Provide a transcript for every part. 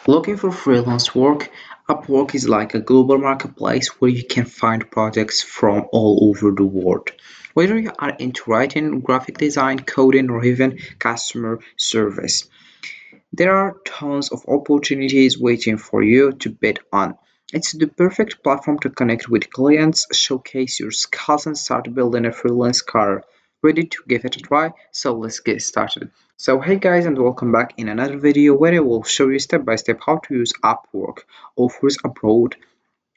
Looking for freelance work? Upwork is like a global marketplace where you can find projects from all over the world. Whether you are into writing, graphic design, coding, or even customer service, there are tons of opportunities waiting for you to bid on. It's the perfect platform to connect with clients, showcase your skills, and start building a freelance career. Ready to give it a try? So let's get started. So hey guys, and welcome back in another video where I will show you step by step how to use Upwork. Offers a broad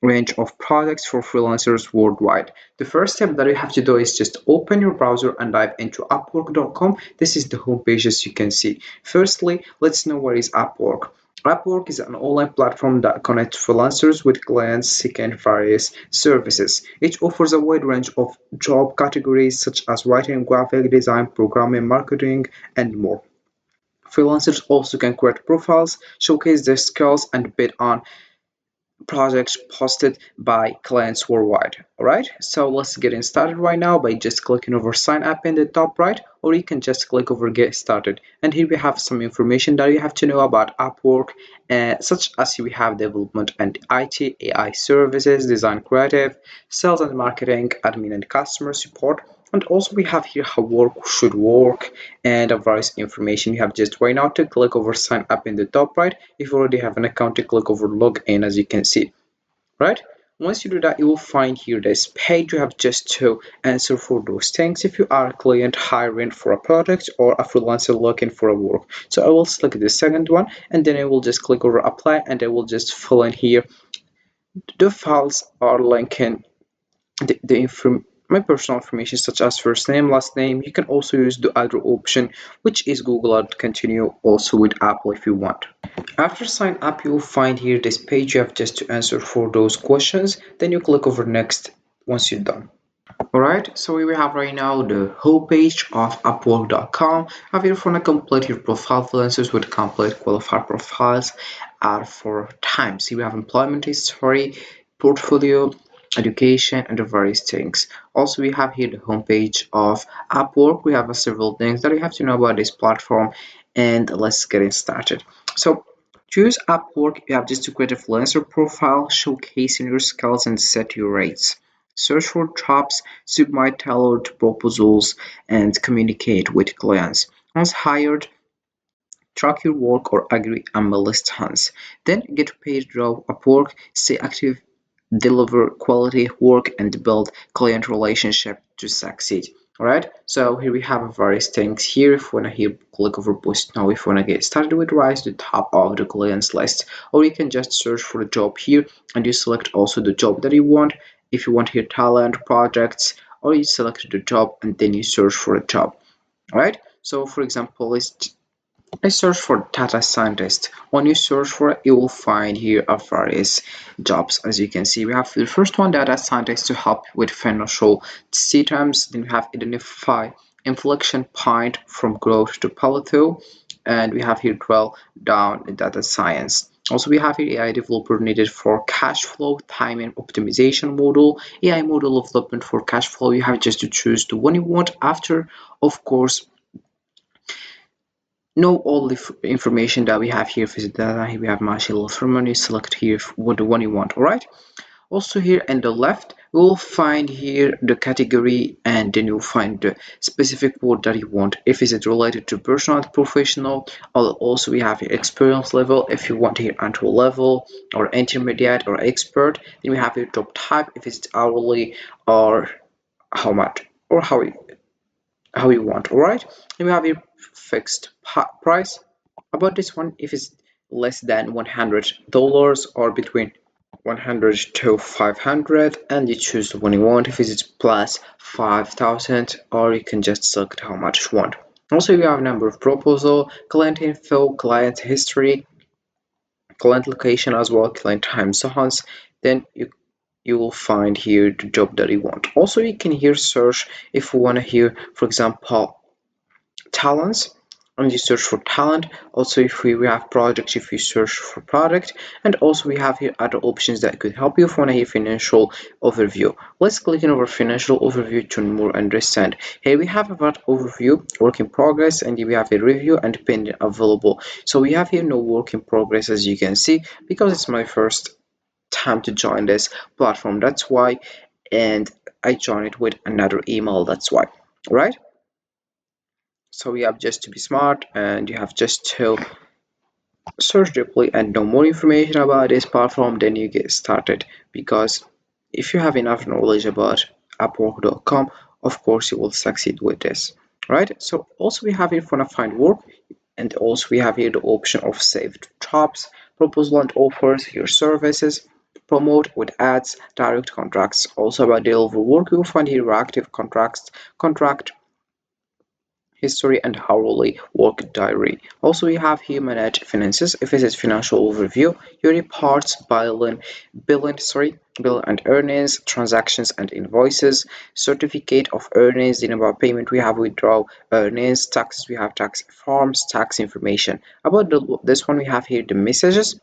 range of products for freelancers worldwide. The first step that you have to do is just open your browser and dive into upwork.com. This is the homepage as you can see. Firstly, let's know what is Upwork. Upwork is an online platform that connects freelancers with clients seeking various services. It offers a wide range of job categories such as writing, graphic design, programming, marketing, and more. Freelancers also can create profiles, showcase their skills, and bid on projects posted by clients worldwide. Alright, so let's get started right now by just clicking over sign up in the top right, or you can just click over get started. And here we have some information that you have to know about Upwork, such as we have development and IT, AI services, design creative, sales and marketing, admin and customer support. And also we have here how work should work and various information. You have just right now to click over sign up in the top right. If you already have an account, to click over log in as you can see. Right? Once you do that, you will find here this page. You have just to answer for those things if you are a client hiring for a project or a freelancer looking for a work. So I will select the second one and then I will just click over apply and I will just fill in here the files are linking my personal information such as first name, last name. You can also use the other option, which is Google and continue also with Apple if you want. After sign up, you will find here this page. You have just to answer for those questions. Then you click over next once you're done. Alright, so we have right now the homepage of Upwork.com. If you want to complete your profile, freelancers with complete qualified profiles are for times. Here we have employment history, portfolio, education, and the various things. Also, we have here the homepage of Upwork. We have several things that you have to know about this platform, and let's get it started. So, to use Upwork, you have just to create a freelancer profile, showcasing your skills and set your rates. Search for jobs, submit tailored proposals, and communicate with clients. Once hired, track your work or agree on list terms. Then get paid through Upwork, stay active, deliver quality work, and build client relationship to succeed. Alright, so here we have various things here. If you wanna here click over post now, if you wanna get started with rise to the top of the clients list, or you can just search for the job here and you select also the job that you want. If you want here talent, projects, or you select the job and then you search for a job. Alright, so for example, let's search for data scientist. When you search for it, you will find here various jobs. As you can see, we have the first one, data scientist, to help with financial systems. Then we have identify inflection point from growth to plateau, and we have here drill down data science. Also, we have here AI developer needed for cash flow, timing optimization model, AI model development for cash flow. You have just to choose the one you want. After, of course, know all the information that we have here. Visit data. Here we have machine learning. You select here what the one you want. All right. Also here on the left, we will find here the category, and then you'll find the specific word that you want. If is it related to personal and professional, or also we have here experience level. If you want here entry level or intermediate or expert, then we have here job type. If it's hourly or how much or how you want. All right, and we have here fixed price. About this one, if it's less than $100 or between 100 to 500, and you choose the one you want. If it's plus 5,000, or you can just select how much you want. Also, you have number of proposal, client info, client history, client location as well, client time zones. Then you will find here the job that you want. Also, you can here search if you want to hear, for example, talents. and you search for talent. Also, if we have projects, if you search for product, and also we have here other options that could help you for a financial overview. Let's click on our financial overview to more understand. Here we have about overview, work in progress, and we have a review and pending available. So we have here no work in progress, as you can see, because it's my first time to join this platform, that's why, and I joined it with another email, that's why, right? So you have just to be smart, and you have just to search deeply and know more information about this platform, then you get started. Because if you have enough knowledge about Upwork.com, of course you will succeed with this, right? So also we have here for find work, and also we have here the option of saved jobs, proposal and offers, your services, promote with ads, direct contracts. Also about deliver work, you'll find here active contracts, contract history, and hourly work diary. Also, we have here manage finances. If it is financial overview, your reports, bill and earnings, transactions and invoices, certificate of earnings, then about payment we have withdraw earnings, taxes we have tax forms, tax information. About this one we have here the messages.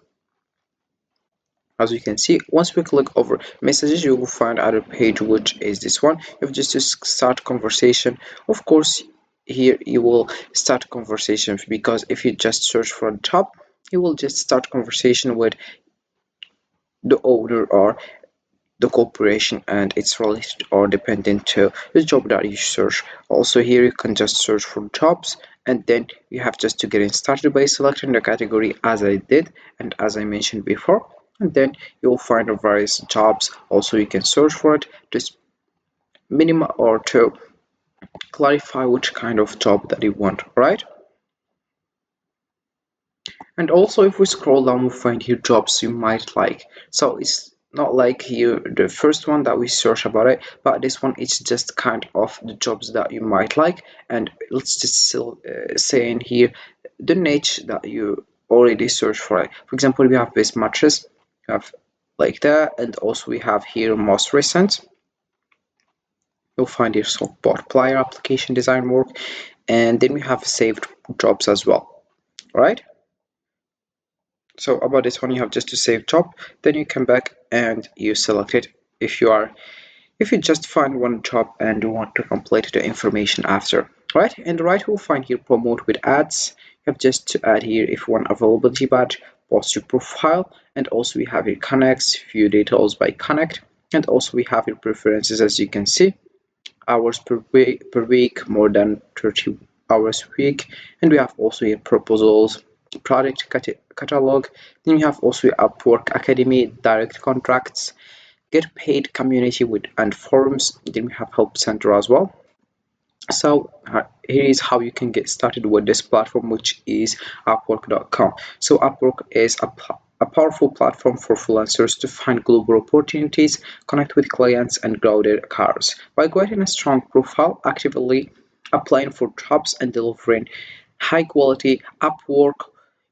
As you can see, once we click over messages, you will find other page, which is this one. You have just to start conversation. Of course, here you will start conversation, because if you just search for a job, you will just start conversation with the owner or the corporation, and it's related or dependent to the job that you search. Also here you can just search for jobs, and then you have just to get started by selecting the category as I did and as I mentioned before, and then you'll find the various jobs. Also you can search for it, just minimum or to clarify which kind of job that you want, right? And also if we scroll down, we find here jobs you might like. So it's not like here the first one that we search about it, but this one is just kind of the jobs that you might like. And let's just still say in here the niche that you already search for it. For example, we have best matches, we have like that, and also we have here most recent. You'll find here support player application design work, and then we have saved jobs as well, right? So about this one, you have just to save job, then you come back and you select it. If you just find one job and you want to complete the information after, right? And the right, you'll find here promote with ads. You have just to add here if you want availability badge, post your profile, and also we have your connects, few details by connect, and also we have your preferences, as you can see, hours per week, more than 30 hours a week, and we have also here proposals, product catalog. Then you have also Upwork Academy, direct contracts, get paid community with and forums. Then we have help center as well. So here is how you can get started with this platform, which is Upwork.com. So Upwork is a powerful platform for freelancers to find global opportunities, connect with clients, and grow their careers. By creating a strong profile, actively applying for jobs, and delivering high quality Upwork,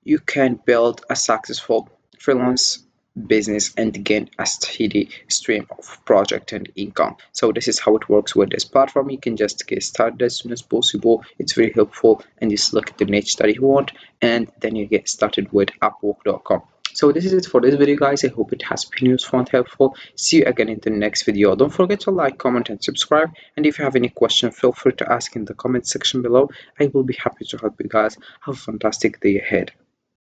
you can build a successful freelance business and gain a steady stream of project and income. So this is how it works with this platform. You can just get started as soon as possible. It's very helpful, and you select the niche that you want, and then you get started with Upwork.com. So this is it for this video, guys. I hope it has been useful and helpful. See you again in the next video. Don't forget to like, comment, and subscribe. And if you have any question, feel free to ask in the comment section below. I will be happy to help you guys. Have a fantastic day ahead.